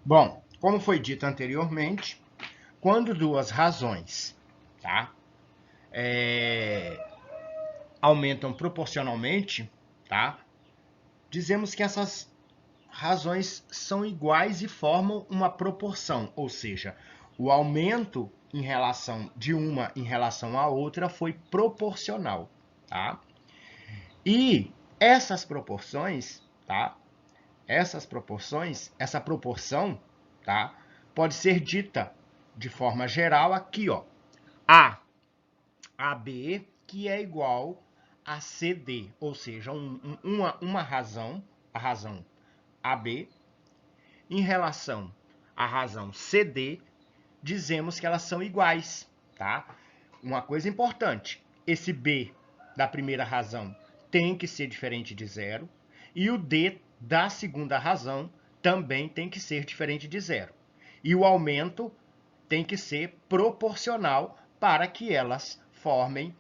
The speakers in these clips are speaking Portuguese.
Bom, como foi dito anteriormente, quando duas razões, tá, aumentam proporcionalmente, tá, dizemos que essas razões são iguais e formam uma proporção, ou seja, o aumento em relação de uma em relação à outra foi proporcional, tá? E essas proporções, tá? Essa proporção, tá? Pode ser dita de forma geral aqui, ó. AB, que é igual a CD, ou seja, uma razão, a razão AB, em relação à razão CD, dizemos que elas são iguais, tá? Uma coisa importante, esse B da primeira razão tem que ser diferente de zero, e o D da segunda razão também tem que ser diferente de zero. E o aumento tem que ser proporcional para que elas formem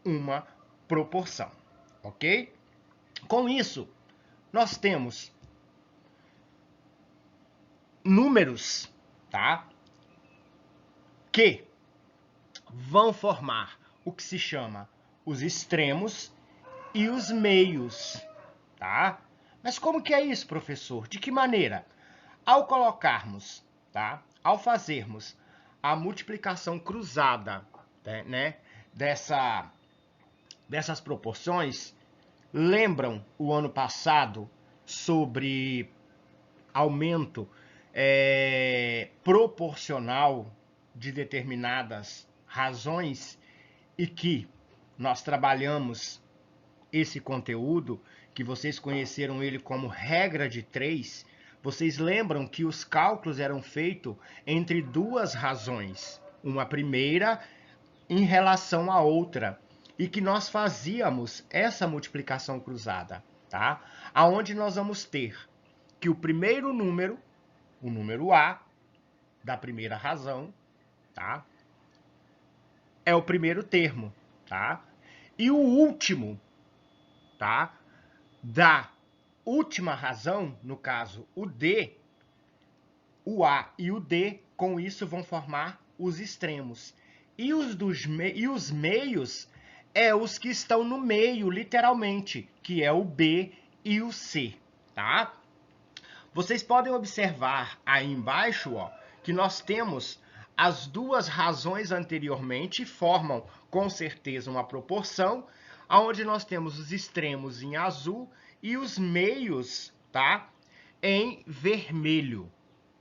uma proporção, ok? Com isso, nós temos números, tá? Que vão formar o que se chama os extremos e os meios, tá? Mas como que é isso, professor? De que maneira? Ao colocarmos, tá? Ao fazermos a multiplicação cruzada, né, dessas proporções, lembram o ano passado sobre aumento proporcional de determinadas razões e que nós trabalhamos esse conteúdo, que vocês conheceram ele como regra de 3, vocês lembram que os cálculos eram feitos entre duas razões, uma primeira em relação à outra, e que nós fazíamos essa multiplicação cruzada, tá? Aonde nós vamos ter que o primeiro número, o número A, da primeira razão, tá? É o primeiro termo, tá? E o último, tá? Da última razão, no caso o D, o A e o D, com isso vão formar os extremos. E os meios é os que estão no meio, literalmente, que é o B e o C, tá? Vocês podem observar aí embaixo, ó, que nós temos as duas razões anteriormente formam com certeza uma proporção, aonde nós temos os extremos em azul e os meios, tá, em vermelho,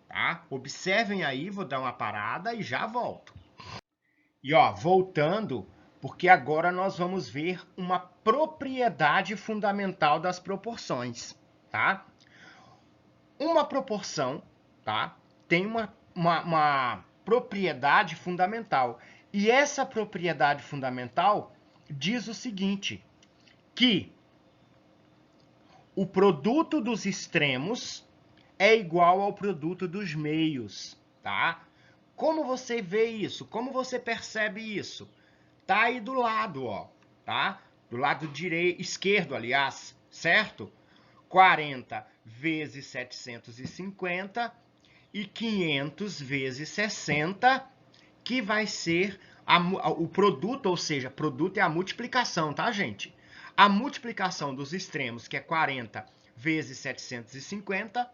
tá? Observem aí, vou dar uma parada e já volto. E ó, voltando, porque agora nós vamos ver uma propriedade fundamental das proporções, tá? Uma proporção, tá? Tem uma propriedade fundamental. E essa propriedade fundamental diz o seguinte, que o produto dos extremos é igual ao produto dos meios, tá? Como você vê isso? Como você percebe isso? Tá aí do lado, ó, tá? Do lado direito, esquerdo, aliás, certo? 40 vezes 750 e 500 vezes 60, que vai ser o produto, ou seja, produto é a multiplicação, tá, gente? A multiplicação dos extremos, que é 40 vezes 750,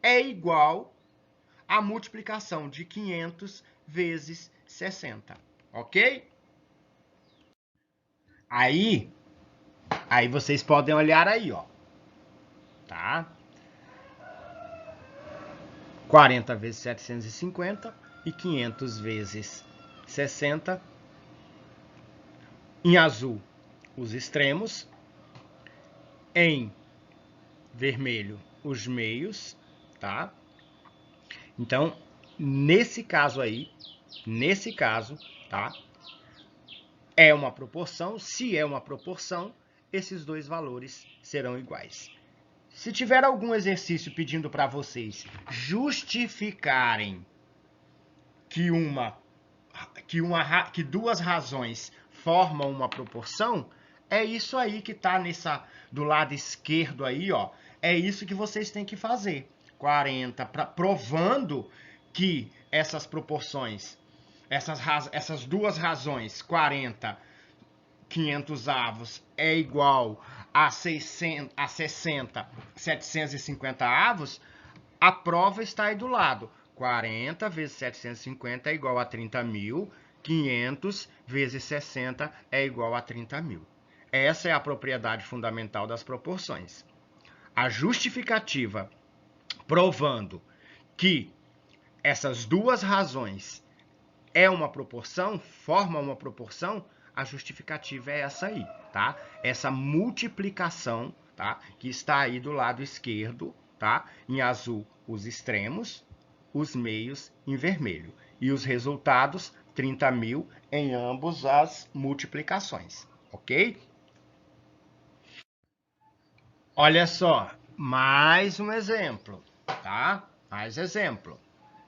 é igual à multiplicação de 500 vezes 60, ok? Aí, aí vocês podem olhar aí, ó, tá? 40 vezes 750 e 500 vezes 60. Em azul, os extremos. Em vermelho, os meios, tá? Então, nesse caso aí, tá? É uma proporção. Se é uma proporção, esses dois valores serão iguais. Se tiver algum exercício pedindo para vocês justificarem que duas razões formam uma proporção, é isso aí que está do lado esquerdo aí, ó. É isso que vocês têm que fazer. 40, provando que essas proporções, essas duas razões, 40, 500 avos, é igual a 60, 750 avos, a prova está aí do lado. 40 vezes 750 é igual a 30 mil, 500 vezes 60 é igual a 30 mil. Essa é a propriedade fundamental das proporções. A justificativa provando que essas duas razões é uma proporção, forma uma proporção, a justificativa é essa aí, tá? Essa multiplicação, tá? Que está aí do lado esquerdo, tá? Em azul, os extremos, os meios em vermelho. E os resultados, 30 mil em ambas as multiplicações, ok? Olha só, mais um exemplo, tá? Mais exemplo,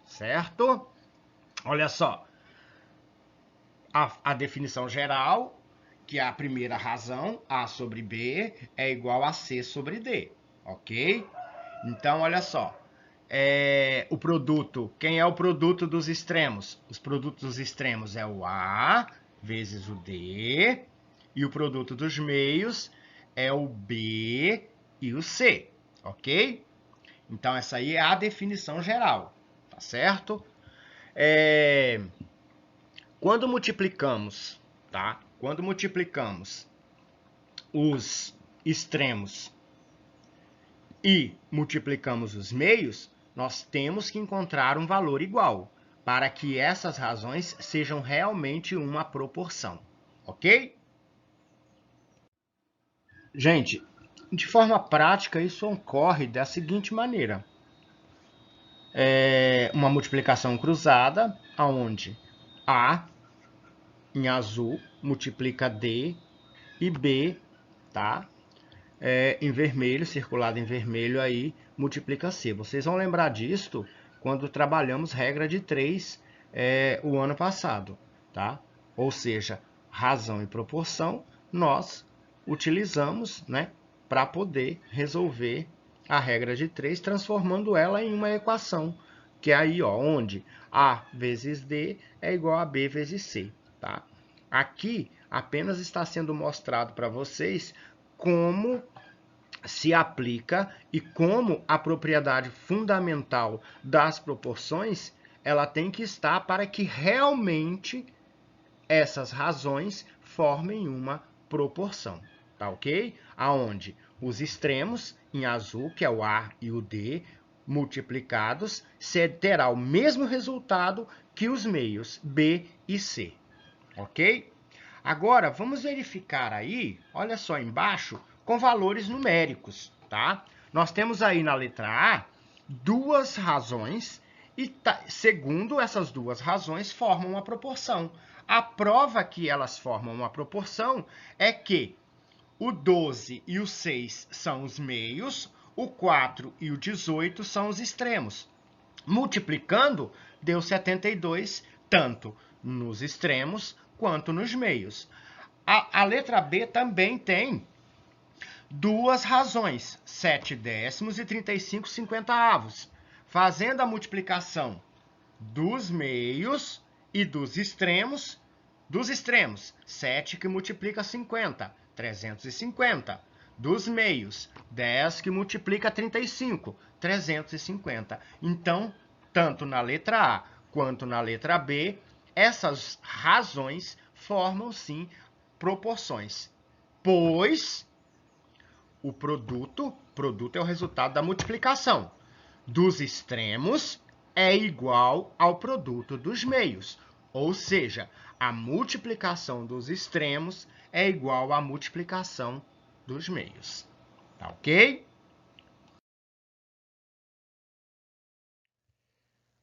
certo? Olha só, a definição geral, que é a primeira razão, A sobre B, é igual a C sobre D, ok? Então, olha só, o produto, quem é o produto dos extremos? Os produtos dos extremos é o A vezes o D, e o produto dos meios é o B e o C, ok? Então, essa aí é a definição geral, tá certo? Quando multiplicamos, tá? Quando multiplicamos os extremos e multiplicamos os meios, nós temos que encontrar um valor igual, para que essas razões sejam realmente uma proporção, ok? Gente, de forma prática, isso ocorre da seguinte maneira. Uma multiplicação cruzada, onde A, em azul, multiplica D e B, tá? Em vermelho, circulado em vermelho aí, multiplica C. Vocês vão lembrar disto quando trabalhamos regra de 3 o ano passado, tá? Ou seja, razão e proporção nós utilizamos, né, para poder resolver a regra de 3, transformando ela em uma equação, que é aí, ó, onde A vezes D é igual a B vezes C, tá? Aqui apenas está sendo mostrado para vocês como se aplica e como a propriedade fundamental das proporções ela tem que estar para que realmente essas razões formem uma proporção, tá ok? Aonde os extremos em azul, que é o A e o D, multiplicados, terá o mesmo resultado que os meios B e C, ok? Agora, vamos verificar aí, olha só embaixo, com valores numéricos, tá? Nós temos aí na letra A duas razões e, segundo essas duas razões, formam uma proporção. A prova que elas formam uma proporção é que o 12 e o 6 são os meios, o 4 e o 18 são os extremos. Multiplicando, deu 72, tanto nos extremos quanto nos meios. A letra B também tem duas razões, 7 décimos e 35 cinquentaavos. Fazendo a multiplicação dos meios e dos extremos, 7 que multiplica 50, 350. Dos meios, 10 que multiplica 35, 350. Então, tanto na letra A quanto na letra B, essas razões formam, sim, proporções. Pois o produto é o resultado da multiplicação dos extremos é igual ao produto dos meios. Ou seja, a multiplicação dos extremos é igual à multiplicação dos meios. Tá ok?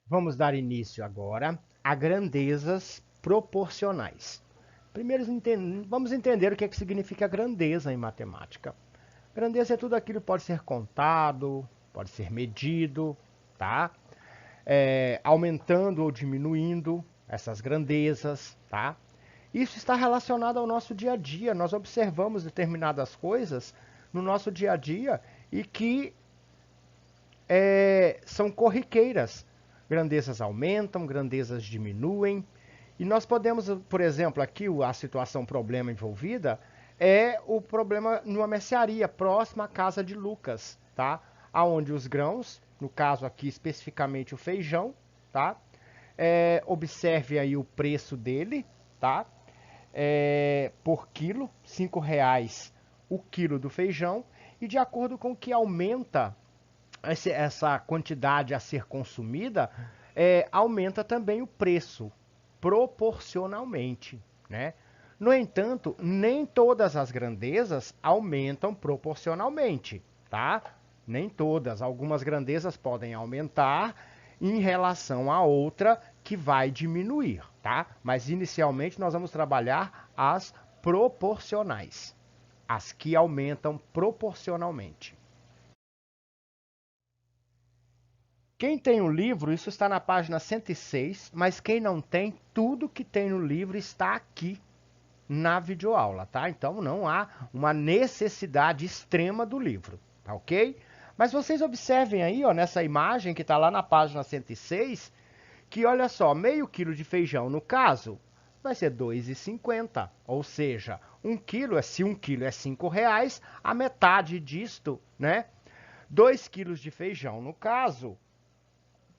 Vamos dar início agora a grandezas proporcionais. Primeiro, vamos entender o que significa grandeza em matemática. Grandeza é tudo aquilo que pode ser contado, pode ser medido, tá? Aumentando ou diminuindo essas grandezas, tá? Isso está relacionado ao nosso dia a dia. Nós observamos determinadas coisas no nosso dia a dia e que são corriqueiras. Grandezas aumentam, grandezas diminuem. E nós podemos, por exemplo, aqui a situação problema envolvida é o problema numa mercearia próxima à casa de Lucas, tá? Aonde os grãos, no caso aqui especificamente o feijão, tá? Observe aí o preço dele, tá? Por quilo, R$ 5 o quilo do feijão, e de acordo com que aumenta essa quantidade a ser consumida, aumenta também o preço, proporcionalmente, né? No entanto, nem todas as grandezas aumentam proporcionalmente, tá? Nem todas. Algumas grandezas podem aumentar em relação a outra que vai diminuir, tá? Mas inicialmente nós vamos trabalhar as proporcionais, as que aumentam proporcionalmente. Quem tem o livro, isso está na página 106, mas quem não tem, tudo que tem no livro está aqui na videoaula, tá? Então não há uma necessidade extrema do livro, tá ok? Mas vocês observem aí, ó, nessa imagem que está lá na página 106, que olha só, meio quilo de feijão, no caso, vai ser R$ 2,50, ou seja, se 1 quilo é R$ 5, a metade disto, né? 2 quilos de feijão, no caso,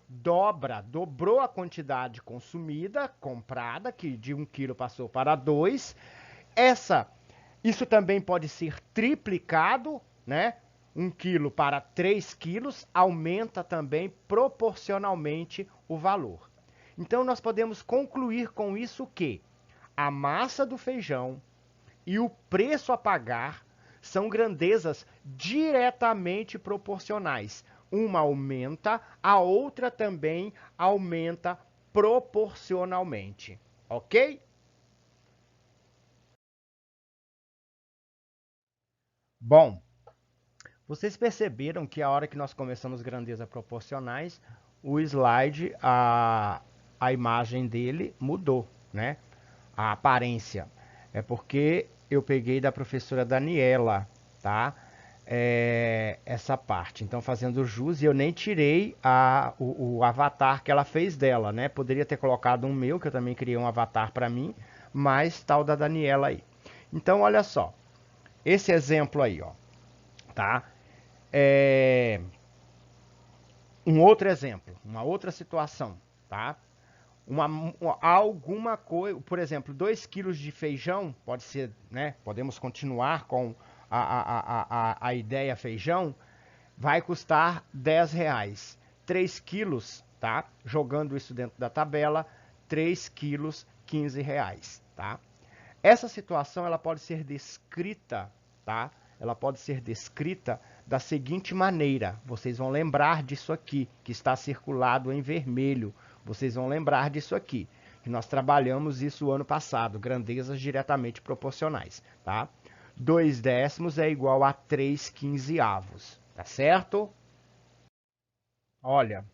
dobrou a quantidade consumida, comprada, que de 1 quilo passou para 2. Isso também pode ser triplicado, né? 1 quilo para 3 quilos, aumenta também proporcionalmente o valor. Então, nós podemos concluir com isso que a massa do feijão e o preço a pagar são grandezas diretamente proporcionais. Uma aumenta, a outra também aumenta proporcionalmente, ok? Bom, vocês perceberam que a hora que nós começamos grandezas proporcionais, o slide, a imagem dele mudou, né? A aparência. É porque eu peguei da professora Daniela, tá? Essa parte. Então, fazendo jus, e eu nem tirei o avatar que ela fez dela, né? Poderia ter colocado um meu, que eu também criei um avatar para mim, mas tal da Daniela aí. Então, olha só. Esse exemplo aí, ó, tá? Um outro exemplo, uma outra situação, tá? Alguma coisa, por exemplo, 2 quilos de feijão, pode ser, né? Podemos continuar com a ideia feijão, vai custar R$ 10. 3 quilos, tá? Jogando isso dentro da tabela, 3 quilos, R$ 15, tá? Essa situação, ela pode ser descrita, tá? Ela pode ser descrita da seguinte maneira. Vocês vão lembrar disso aqui, que está circulado em vermelho. Vocês vão lembrar disso aqui, que nós trabalhamos isso ano passado, grandezas diretamente proporcionais, tá? 2 décimos é igual a 3 quinzeavos, tá certo? Olha,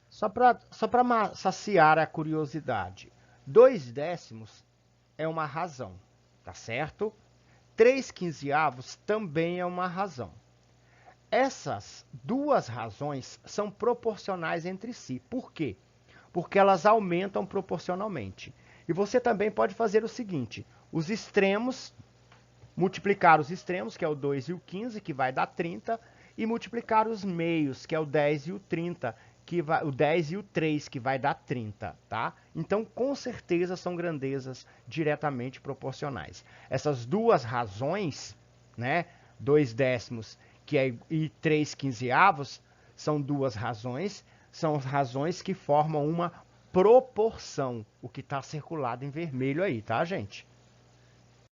só para saciar a curiosidade, 2 décimos é uma razão, tá certo? 3 quinzeavos também é uma razão. Essas duas razões são proporcionais entre si. Por quê? Porque elas aumentam proporcionalmente. E você também pode fazer o seguinte, os extremos, multiplicar os extremos, que é o 2 e o 15, que vai dar 30, e multiplicar os meios, que é o 10 e o 30, o 10 e o 3, que vai dar 30, tá? Então, com certeza, são grandezas diretamente proporcionais. Essas duas razões, né, 2 décimos e 3 quinzeavos, são duas razões, são razões que formam uma proporção, o que está circulado em vermelho aí, tá, gente?